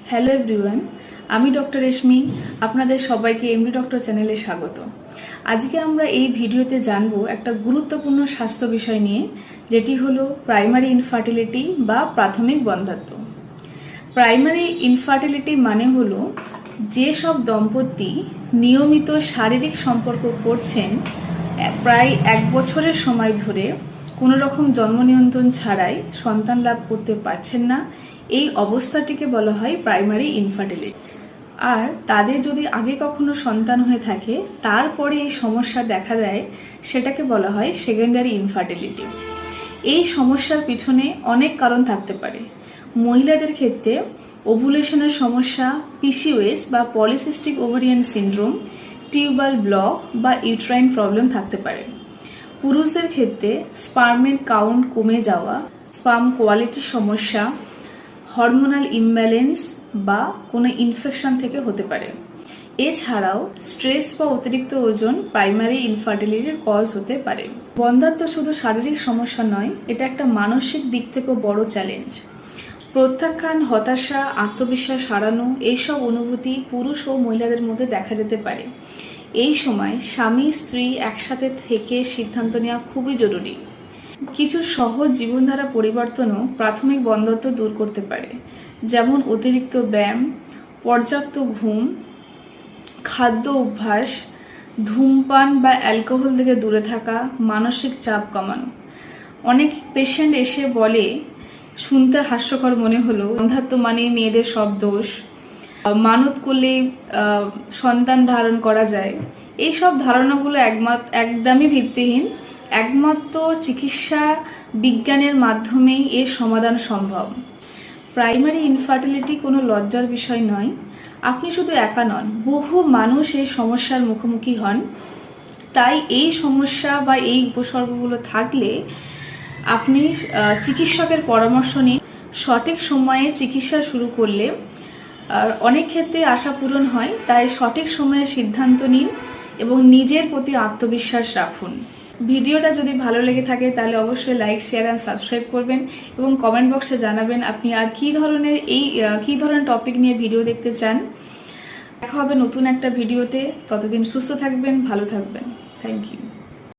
Hello everyone, আমি doctor রেশমি। আপনাদের সবাইকে এমডি ডক্টর চ্যানেলে স্বাগত। আজকে আমরা এই ভিডিওতে জানবো একটা গুরুত্বপূর্ণ স্বাস্থ্য বিষয় নিয়ে, যেটি হলো প্রাইমারি ইনফার্টিলিটি বা প্রাথমিক বন্ধ্যাত্ব। প্রাইমারি ইনফার্টিলিটি মানে হলো যেসব দম্পতি নিয়মিত শারীরিক সম্পর্ক করছেন প্রায় 1 বছরের সময় ধরে কোনো রকম জন্ম নিয়ন্ত্রণ ছাড়াই সন্তান লাভ করতে পারছেন না, এই অবস্থাটিকে বলা হয় প্রাইমারি ইনফার্টিলিটি। আর তাদের যদি আগে কখনো সন্তান হয়ে থাকে তারপরে এই সমস্যা দেখা দেয়, সেটাকে বলা হয় সেকেন্ডারি ইনফার্টিলিটি। এই সমস্যার পিছনে অনেক কারণ থাকতে পারে। মহিলাদের ক্ষেত্রে ওভুলেশনের সমস্যা, পিসিওএস বা polycystic ovarian syndrome, tubal block বা ইউট্রাইন প্রবলেম থাকতে পারে। পুরুষদের ক্ষেত্রে স্পার্মের কাউন্ট কমে যাওয়া, স্পার্ম কোয়ালিটির সমস্যা, হরমোনাল ইমব্যালেন্স বা কোনো ইনফেকশন থেকে হতে পারে। এছাড়াও স্ট্রেস বা অতিরিক্ত ওজন প্রাইমারি ইনফার্টিলিটির কজ হতে পারে। বন্ধ্যাত্ব শুধু শারীরিক সমস্যা নয়, এটা একটা মানসিক দিক থেকেও বড় চ্যালেঞ্জ। প্রত্যাখ্যান, হতাশা, আত্মবিশ্বাস হারানো, এইসব অনুভূতি পুরুষ ও মহিলাদের মধ্যে দেখা যেতে পারে। এই সময় স্বামী স্ত্রী একসাথে থেকে সিদ্ধান্ত নেওয়া খুবই জরুরি। কিছু সহজ জীবনধারা পরিবর্তনও প্রাথমিক বন্ধ্যাত্ব দূর করতে পারে, যেমন অতিরিক্ত ব্যায়াম, পর্যাপ্ত ঘুম, খাদ্য অভ্যাস, ধূমপান বা অ্যালকোহল থেকে দূরে থাকা, মানসিক চাপ কমানো। অনেক পেশেন্ট এসে বলে, শুনতে হাস্যকর মনে হলো, বন্ধ্যাত্ব মানে মেয়েদের সব দোষ, মানত করলেই সন্তান ধারণ করা যায়। এইসব ধারণাগুলো একদমই ভিত্তিহীন। একমাত্র চিকিৎসা বিজ্ঞানের মাধ্যমেই এর সমাধান সম্ভব। প্রাইমারি ইনফার্টিলিটি কোনো লজ্জার বিষয় নয়। আপনি শুধু একা নন, বহু মানুষ এই সমস্যার মুখোমুখি হন। তাই এই সমস্যা বা এই উপসর্গগুলো থাকলে আপনি চিকিৎসকের পরামর্শ নিন। সঠিক সময়ে চিকিৎসা শুরু করলে অনেক ক্ষেত্রে আশা পূরণ হয়। তাই সঠিক সময়ে সিদ্ধান্ত নিন এবং নিজের প্রতি আত্মবিশ্বাস রাখুন। ভিডিওটা যদি ভালো লেগে থাকে তাহলে অবশ্যই লাইক, শেয়ার এন্ড সাবস্ক্রাইব করবেন এবং কমেন্ট বক্সে জানাবেন আপনি আর কি ধরনের টপিক নিয়ে ভিডিও দেখতে চান। দেখা হবে নতুন একটা ভিডিওতে। ততদিন সুস্থ থাকবেন, ভালো থাকবেন। Thank you.